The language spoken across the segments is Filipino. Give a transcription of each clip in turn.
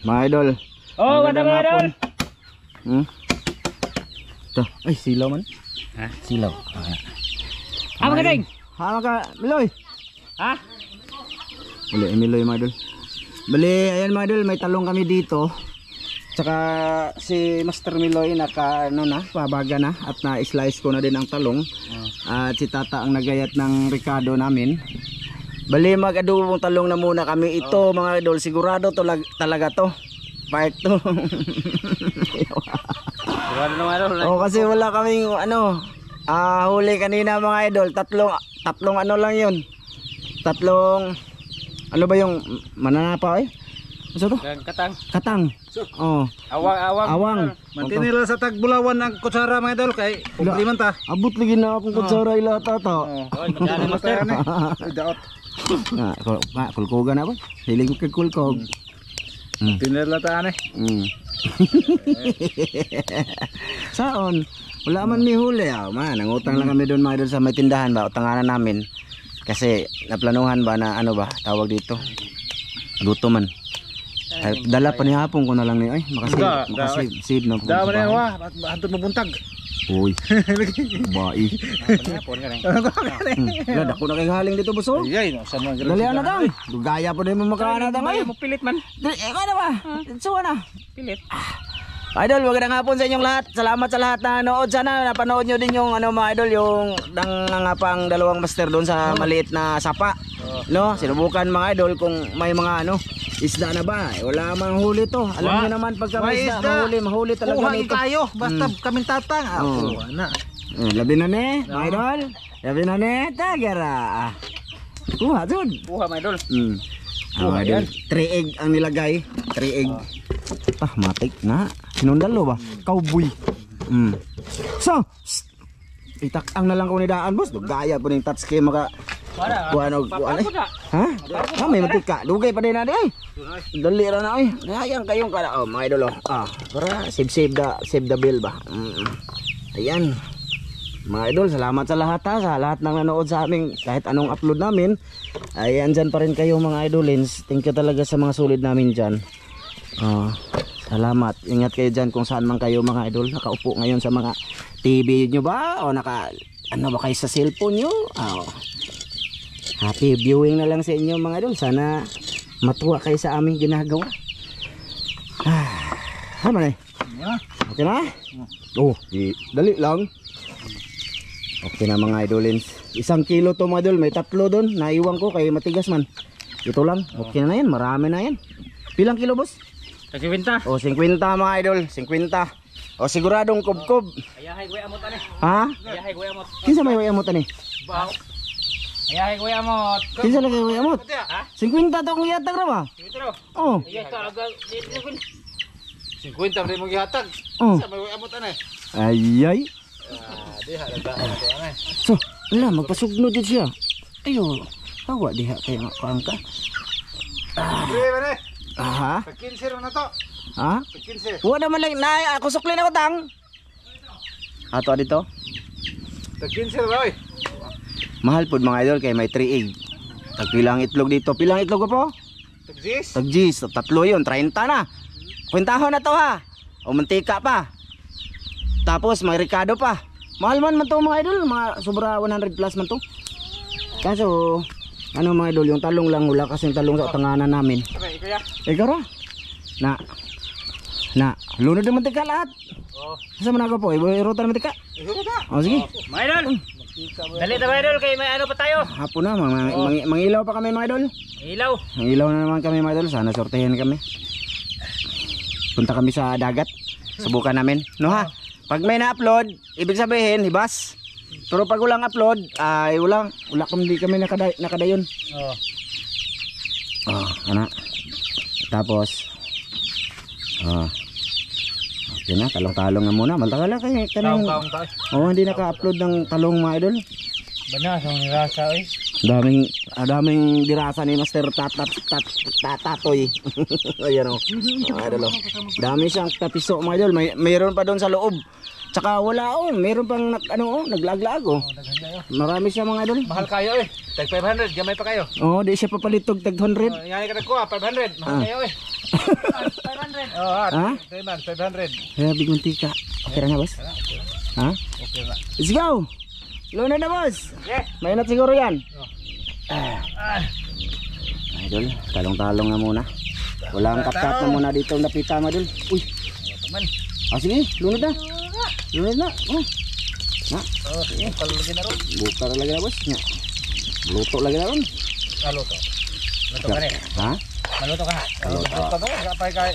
mga idol. Oh, wala mga idol. Ito, ay silaw man. Ha? Silaw. Magaling. Maka Miloy. Ha? Uli, Miloy mga idol. Bali, ayan mga idol, may talong kami dito. Tsaka si Master Miloy pabaga na at na-slice ko na din ang talong. At si Tata ang nagayat ng Ricardo namin. Bali, mag-adubong talong na muna kami. Ito mga idol, sigurado talaga to. Park to. Sigurado na mga idol. Oh, kasi wala kaming huli kanina mga idol. Tatlong ano lang yun. Ano ba yung mananapa eh? Ano to? Katang. Oh. Awang. Mantinila sa tagbulawan ang kutsara mga idol kay kumpliman ta. Abot lagi na akong kutsara ila Tata. Magkano master? Daot. Kulkugan ako. Hilig ko kay kulkog. Tinila ta ani. Saon? Wala man may huli nangutang lang kami doon mga idol sa may tindahan ba, utanganan namin. Kasi naplanuhan ba na tawag dito. Luto man. Ay, dala pa ni hapon ko na lang ni makasid na po. Dama na wa, hantod mabuntag. Uy. Bai. Wala dako na kay haling dito buso. Ay, sa mga Dali na tang. Dugaya po din mo makaana tang ay. Mo pilit man. Ano ba? Suwa na. Pilit. Idol, magandang hapon sa inyong lahat. Salamat sa lahat na nanood. Sana napanood nyo din yung mga idol, yung pang dalawang master doon sa maliit na sapa. No, sinubukan mga idol kung may mga isda na ba. Wala mang huli to. Alam niyo naman pagka may isda, mahuli talaga kuha nito. kayo, basta kaming tatang. Na. Labi na ni, mga idol. Labi na ni, tagara. Kuha doon. Kuha mga idol. Mga idol, 3 egg ang nilagay. 3 egg. Matik na. Sinundalo ba? Cowboy. So, itakang na lang ko ni daan, boss. Gaya po ng touch kayo maka... Kuano. Ha? May matika. Dugay pa din na ay. Dali ra na ay. Hayang kayong kada. Mga idol para save the bill ba. Ayan. Mga idol, salamat sa lahat sa lahat ng nanood sa amin kahit anong upload namin. Ayan, dyan pa rin kayo mga idolins. Thank you talaga sa mga sulit namin dyan. Salamat. Ingat kayo dyan kung saan man kayo mga idol. Nakaupo ngayon sa mga TV nyo ba? O ba kayo sa cellphone nyo? Happy viewing na lang sa inyo mga idol. Sana matuwa kayo sa aming ginagawa. Ano na? Okay na? Dali lang. Okay na mga idolins. 1 kilo to mga idol. May 3 doon. Naiwan ko kay matigas man. Ito lang. Okay na yan. Marami na yan. Pilang kilo boss? 50. 50 mga idol. 50. Siguradong kubkob. Ayahay ko amot ani. Ha? Ayahay ko amot. Kinsa may way amot ani? Baw. Ayahay ko amot. Kinsa lagi way amot? Ha? 50 to kung yatag ra ba? Pero. Oh. Iya talaga. 50 rin mo gihatag. Sa may amot ani. Ayay. Di halaga ato ani. So, magpasugno din siya. Ayo. Hawa diha kay kaangka. Dire ba Aha. 15 na to. Ha? 15. Wala man lang na ako suklin ako tang. Ato dito. 15 ba oy? Mahal pud mga idol kay may 3 egg. Tagpilang itlog dito. Pilang itlog po? Tagjis. Tagjis, 3 yun, 30 na. Kwentahon na to ha. O mantika pa. Tapos may Ricardo pa. Mahal man to mga idol, mga sobra 100 plus man to. Kaso mga idol, yung talong lang wala kasing talong sa tanganan namin. Okay, kuya. Ikaw ra. Lunod ng mantika lahat. Saan man ako po? Iruta ng mantika. Sige. Mga idol. Dali na mga idol kay may pa tayo. Hapon na, mangilaw pa kami mga idol. Ilaw. Mangilaw na naman kami mga idol. Sana sortehin kami. Punta kami sa dagat. Subukan namin. No ha? Pag may na-upload, ibig sabihin, hibas. Pero pag walang upload, ay wala kami nakadayon. Tapos okay na, talong-talong na muna. Maltakala kayo kanang hindi naka-upload ng talong mga idol. Bana sa nirasa oy. Daming dirasa ni Master Tatoy. Ayan idol. Dami siyang tapiso mga idol. Mayroon pa doon sa loob. Tsaka wala mayroon pang naglag-lag Marami siya mga idol. Mahal kayo eh. Tag 500, gamay pa kayo. Di siya papalitog tag 100. Yani ka nagkuha 500, mahal kayo eh. Oh, Ha? 500. Kaya big mantika. Okay na nga, boss? Ha? Okay na. Let's go! Luna na, boss! Yeah. Mainat siguro yan. Ah. Idol, talong-talong na muna. Walang kapkat na muna dito napita, Idol. Uy! Teman. Sige, lunod na. Lunod na. Oh. Na, Oh, sige. Kalau lagi na ron. buka na lagi na, boss. Nga. Luto lagi na ron. Maluto. Luto ka rin. Ha? Maluto ka ha. Maluto. Luto ka mo, kapay kayo.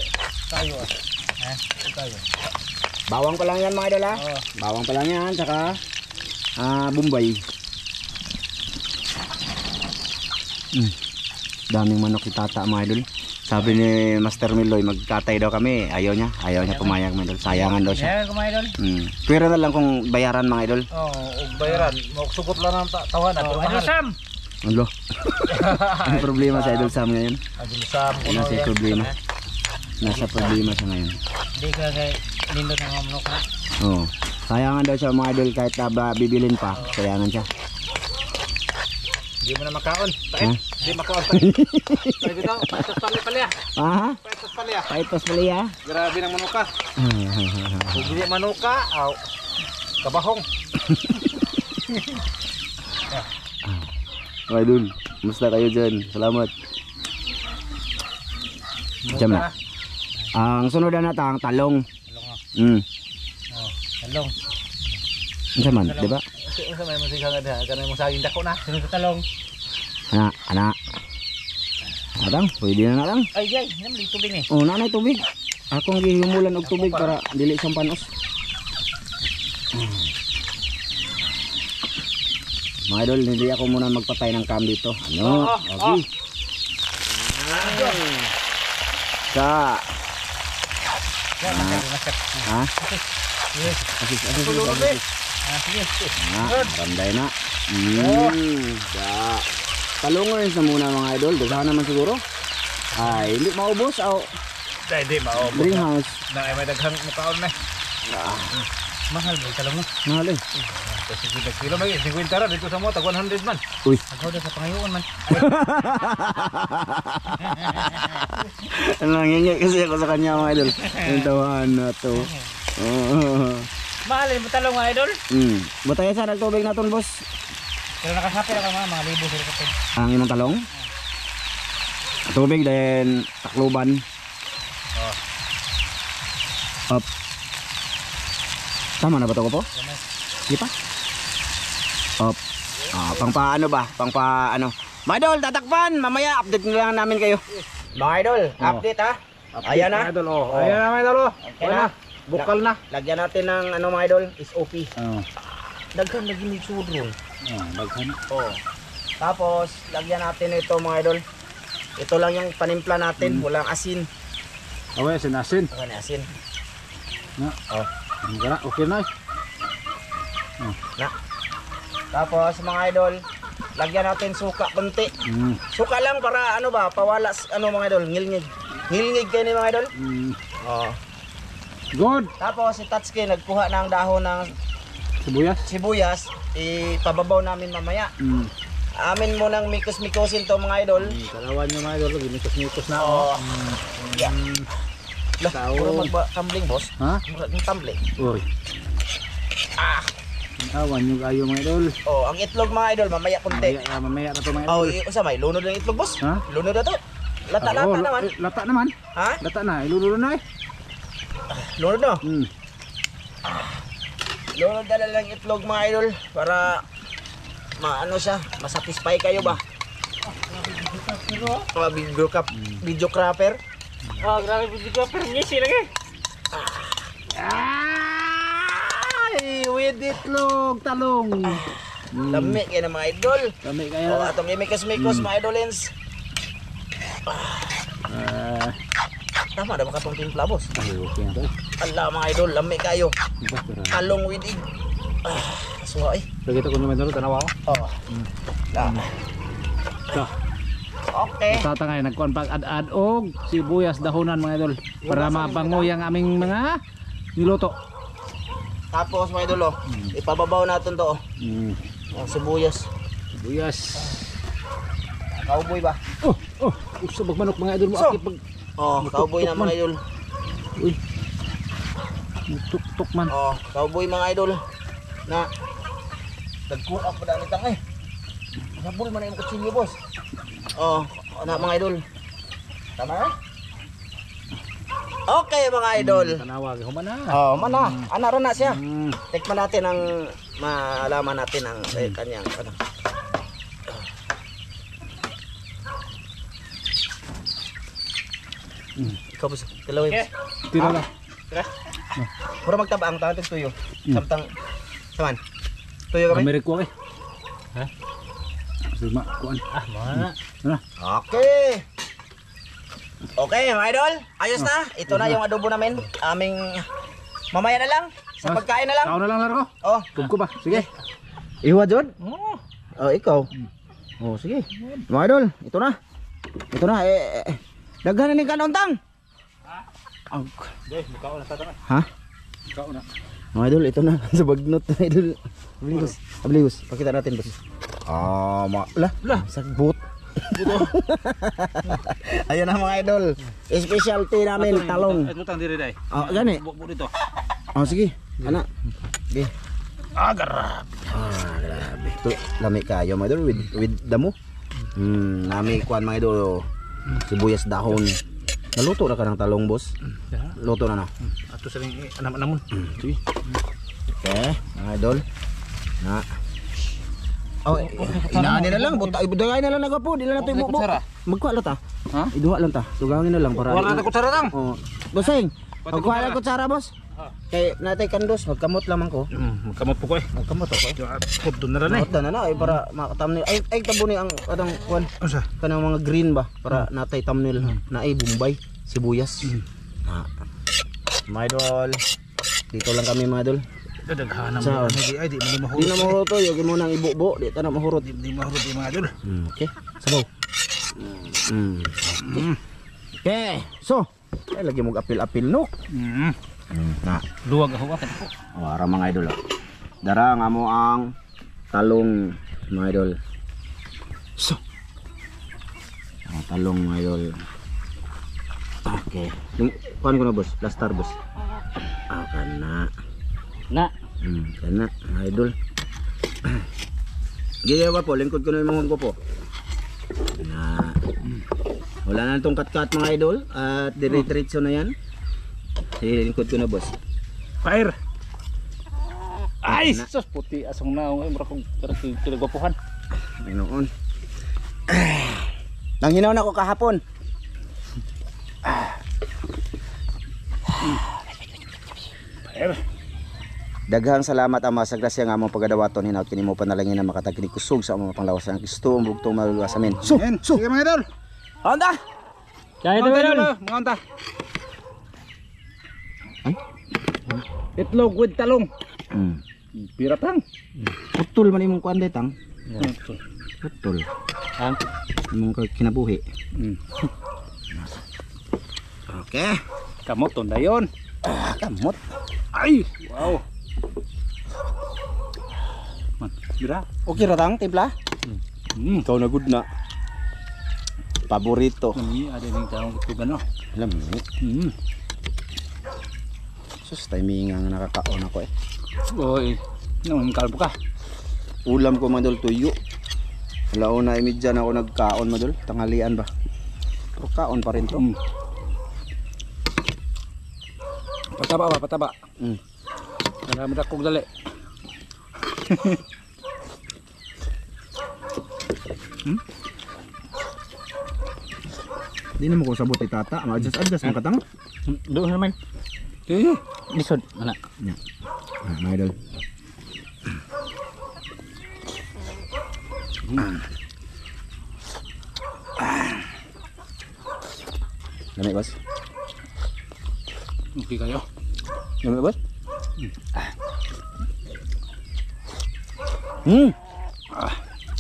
Ha? Kayo. Bawang pa lang yan, mga idol, ha? Oh. Bawang pa lang yan, saka Bombay. Daming manok si tata, mga idol. Sabi ni Master Miloy, magkatay daw kami. Ayaw niya pumayag, mga idol. Sayangan daw siya. Yan, kumain idol. Pwera na lang kung bayaran, mga idol. Oh, ug bayaran. Magsugod lang ng tawanan. Oh, idol Sam. Ano? Ano problema sa idol Sam ngayon? Idol Sam. Nasa problema. Nasa problema siya ngayon. Hindi ka kay nindot ng manok ha. Oo. Sayangan daw siya, mga idol, kahit bibilin pa. Sayangan siya. Hindi mo na makaon. Ha? Hindi makaon. Tayo dito. Paitos pali ya. Aha? Paitos pali ya. Paitos pala ya. Grabe ng manuka. Kung hindi manuka, aw. Kabahong. Mga idol, musta kayo dyan? Salamat. Diyan na. Ang sunod na natang talong. Talong oh. Talong. Diyan man, di ba? Unsa may musika nga diha? Kanay mong saging dako na. Sunod sa talong. Ana. Natang, pwede na natang. Ay, jay. Naman dito tubig ni. Oh, nanay tubig. Akong gihumulan og tubig para dili siyang panos. Mga idol, hindi ako muna magpatay ng cam dito. Ano? Okay. Sa. Yan, makat. Ha? Yes. Asis. Ah, sige. Randay na. Sa. Talungan na muna, mga idol. Dasahan naman siguro. Ay, hindi maubos. Dai di mao. Greenhouse. Na may daghang mukaon na. Mahal ba talong mo? Mahal eh. Kasi 50 kilo may 50 ra dito sa mo tag 100 man. Uy. Agaw daw sa pangayoon man. Nangingi kasi ako sa kanya, mga idol. Yung tawahan na to. Mahal mo talong mga idol. Butaya sa nagtubig na ton, boss. Pero nakasapi na ka mga libo sa kapatid. Ang imong talong. Tubig then takluban. Up. Tama na ba ito ko po? Di pa? Up. Pang paano ba? Pang paano? Mga idol, tatakpan! Mamaya, update na lang namin kayo. Mga idol, update ha? Ayan na. Idol oh. Ayan na mga idol oh. Okay na. Bukal na. Lagyan natin ng ano, mga idol, SOP. Daghan lagi ni sudron. Daghan. Oh. Tapos, lagyan natin ito, mga idol. Ito lang yung panimpla natin, walang asin. Away sinasin. Walang asin. Na. Oh. Okay na. Na. Tapos, mga idol, lagyan natin suka konti. Suka lang para ano ba, pawala ano, mga idol, ngilngig. Ngilngig kayo ni mga idol. Oh. Good. Tapos si Tatsuki nagkuha ng dahon ng sibuyas, ipababaw namin mamaya. Amin mo nang mikos-mikosin to, mga idol. Kalawan nyo mga idol, ginikos-nikos na. Oh. Yeah. Tao. Puro magba-tumbling, boss. Ha? Murag ng tumbling. Uy. Awan nyo kayo mga idol. Oh, ang itlog, mga idol, mamaya konti. Mamaya na to mga Oh, idol. usa may lunod ng itlog, boss. Ha? Lunod na to. Lata-lata naman. Lata naman. Ha? Lata na. Ilululo na eh. Lunod no? Lunod na lang itlog, mga idol, para maano siya, masatisfy kayo ba? Videographer. Grabe video ka pero ngisi lagi. Ay, with itlog, talong. Lami kayo na, mga idol. Lami kayo Oh, na. atong imikos-mikos, mga idolins. Tama na ba katong timpla, boss? Okay na to. Ala, mga idol, lami kayo. Talong with egg. Suha eh. So kita ko naman dito, tanawa ko. Oh. So, Okay. tatangay, nagkuhan pag ad-ad og sibuyas dahonan mga idol. Para mapangoy ang aming mga niluto. Tapos, mga idol, ipababaw natin to. Ang sibuyas. Sibuyas. Cowboy ba? Usa magmanok mga idol mo So, akit pag Oh, cowboy na, mga idol. Uy. Tuk-tuk man. Oh, cowboy mga idol. Na nagkuha pa dami tang eh. Sabol man yung kutsilyo boss. Oh, na mga idol. Tama na? Okay mga idol. Tanawag ko man na. Oh, mana. Ana ron na siya. Mm. Tikman natin ang malaman natin ang kanyang ano. Ikaw boss, kalawin. Okay. Tira lang. Pura magtabang tayo tuyo. Samtang saman. Tuyo kami. Ameriko eh. Ha? Lima kuan. Mga. Ano? Okay. Okay, mga idol. Ayos na. Ito na yung adobo namin. Aming mamaya na lang. Sa pagkain na lang. Tao na lang largo. Oh. Tugko ba? Sige. Iwa Jod? Oh. Oh, ikaw. Oh, sige. Mga idol, ito na. Ito na. Daghan na ni kanontang. Deh, buka na tatang. Ha? Ikaw na. Mga idol, ito na. Sa bagnot na idol. Abligus. Abligus. Pakita natin, boss. Ah, lah. Sagbot. Ayun na mga idol. Specialty namin, talong. Ito tang diri dai. Oh, gani. Buk dito. Oh, sige. Ana. Sige. Agar. Grabe. Ito, lami kayo mga idol with damo. Nami kuan mga idol. Sibuyas dahon. Naluto na ka ng talong, boss. Luto na na. Ato sa ring anam-anamon. Sige. Okay, mga idol. Na. Oh, inaani na lang, buta ibudagay na lang nagapo, di na nato ibubo. Magkuha lang ta. Ha? Iduha lang ta. Tugangin na lang para. Wala na kutsara tang. Oh, bossing. Magkuha lang kutsara, boss. Kay natay kandos, magkamot lamang ko. Magkamot po ko eh. Magkamot ako. Pud na rin eh. Magkamot na ay para makatamnil. Ay tabo ni ang kadang kuan. Unsa? Kanang mga green ba para natay thumbnail na ay Bombay, sibuyas. Na. Mga idol. Dito lang kami mga idol. Dadaghanan Saan? mo. Ay di mo Di mahurot. na mahurot to, yogi mo nang ibubo, di ta na mahurot. Di mahurot di mga idol. Okay, sabaw. Okay, so, ay lagi mo apil-apil no. Na, Luwag ako ka po. wara mga idol. Dara nga mo ang talong mga idol. So, ang talong mga idol. Okay. Kuhan ko na boss, plaster boss. Kana. Na. Kana, mga idol. Giyawa po, lingkod ko na yung mga po. Na. Wala na itong kat-kat mga idol. At dire-diretso na yan. Lingkod ko na boss. Fire. Ay, sus puti asong naong ay mura kong pinagwapuhan. Ayun. Nanghinaw na ako kahapon. Fire. Daghang salamat Ama sa grasya nga among pagadawaton hinaut kini mo panalangin na makatagni kusog sa among panglawas ang Kristo ang bugtong maluwas amin. So, Sige mga idol. anda. Kaya ito idol. Mga unta. Ay, Itlog with talong. Piratang. putol man imong kuan detang. Putol. Ang Imong kinabuhi. Okay. Kamot tondayon. Kamot. Ay, wow. Man, bira. Okay ra tang timpla? Ikaw na good na. Paborito. Ini ada ning taong kutiban no. Alam mo. Sus, timing ang nakakaon ako eh. Oy, nang kalbo ka. Ulam ko madol tuyo. Alauna imidya na ako nagkaon madol. Tanghalian ba? Pero kaon pa rin to. Pataba ba, pataba. Marami na kong dali. Di na mo ko sabot itata. Adjust mo katang. doon naman. Eh, Lisod mana? Ya. Mga idol. Lamig boss. okay kayo. Lamig boss.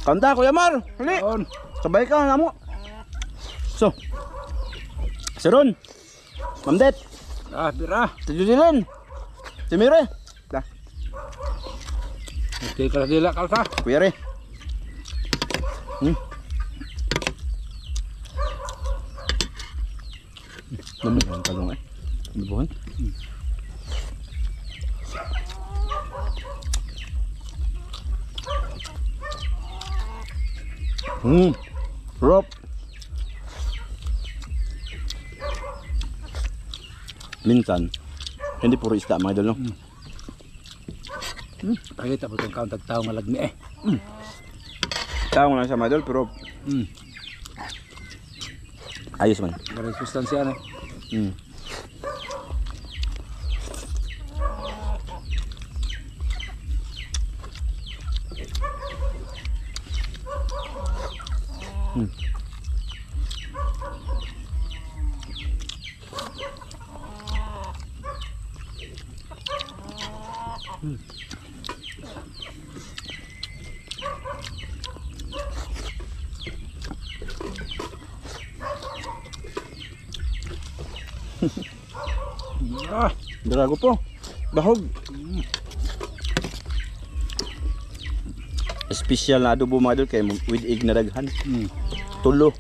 Kanta Kuya Mar. Hali. On. Sabay ka nga mo. So. Siron. Mamdet. Ah, bira. Tujulin. Timire. Dah. Okay ka dila kalsa. Kuya Re. Lamig ang talong eh. Dibuhan. Rob. Minsan, hindi puro isda mga idol, no? Pakita po itong kaon tagtao nga lagmi eh. Tawag lang siya mga idol, pero ayos man. Maraming sustansya na. Mm. Darago po. Bahog. Special na adobo mga idol kay with egg na daghan. Tulo.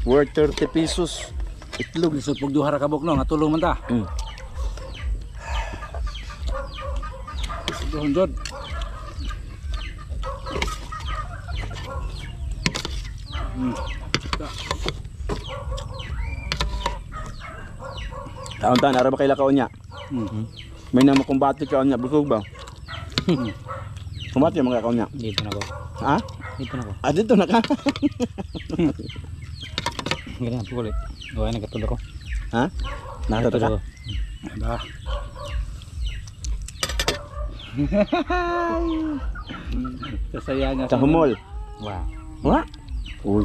Worth 30 pesos. Itlog. Lisod pag duha ra kabok no, nga tulong man ta. Doon jod. Taon-taon, ara ba kay lakaon niya? May nang makumbati kaon niya, busog ba? Kumbati mga kaon niya. Dito na ko. Ha? Dito na ko. Ah, dito na ka. Ganyan po ulit. Gawa na katulog ko. Ha? Nakita ka? Ba. Kasaya nga. Sa humol. Wow. Ha? Uy.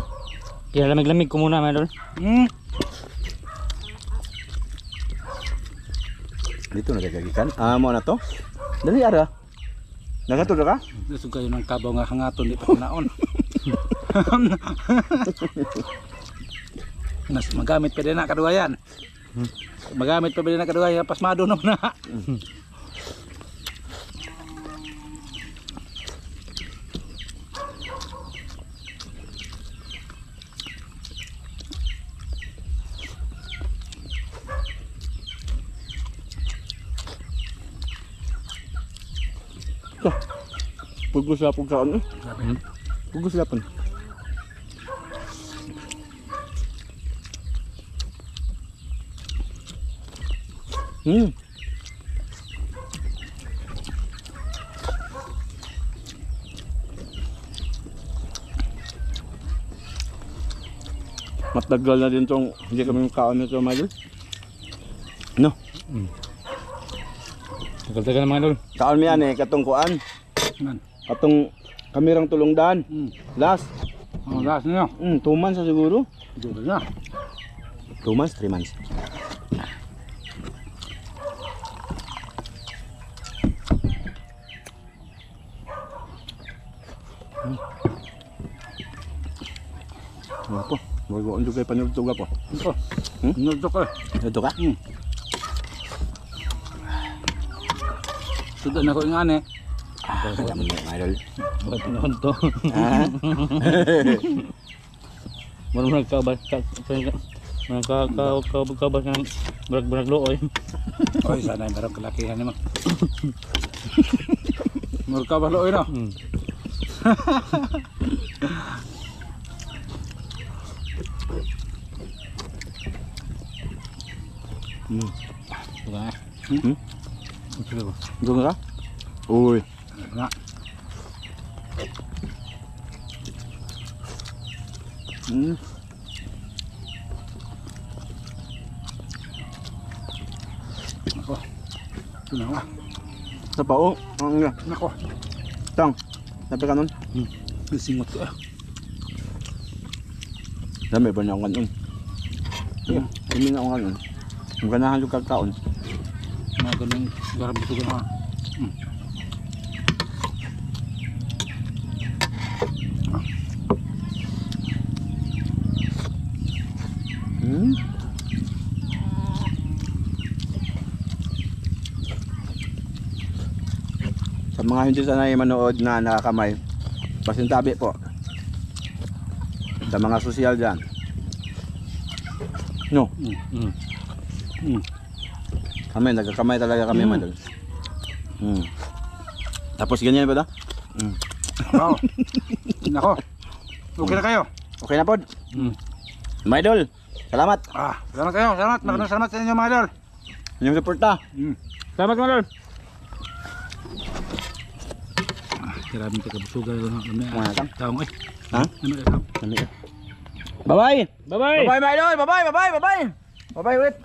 Kaya lamig-lamig ko muna, mga idol. Dito nagagagikan. Ah, mo na to. Dali ara. Nagatulog ka? Gusto kayo ng kabaw nga hangaton, di pa kinaon. Mas magamit pa din na kadugayan. Magamit pa din na kadugayan. Pasmado naman na. Pugos na pug kaon. Pugos na pun. Matagal na din tong hindi kami kaon nito mga idol. No? Tagal-tagal na mga idol. Kaon mi ani katong kuan. Nan. Katong kamerang tulungdan. Last. Oh, last na. 2 months na siguro. Dito na. 2 months, 3 months. Ano po? Bago ang dugay panurtuga po. Ito. Nudok ko. Ito ka? Sudah na ko yung ane. Alam mo mga idol. Bakit pinahon to? Ah? Marunong nagkabas. Nagkabas ng barag-barag looy. Oy, sana yung barag kalakihan naman. Nagkabas looy na. Bukan eh. Gawin ka? Uy. Nga. Ako. Ito na nga. Sa pao. Ang nga. Nako. Tang. Sabi ka nun? Singot ko. Dami ba niya akong kanon? Hindi na akong kanon. Ang ganahan yung kagkaon. Mga ganun. Garap ito gano'n. Sa mga hindi sanay manood na nakakamay, pasintabi po. Sa mga sosyal dyan. No? Kami, nagkakamay talaga kami, mga idol. Tapos ganyan ba da? Wow. Nako. Okay na kayo. Okay na pod. Mga idol, salamat. Salamat kayo. Salamat. Maraming salamat sa inyo mga idol. Inyong suporta. Salamat mga idol. Maraming tagabusugan ko Mga sang. taong eh. Ha? Ano ka? Bye-bye. Bye-bye. Bye-bye, mga idol. Bye-bye, bye-bye, bye-bye. Bye-bye ulit.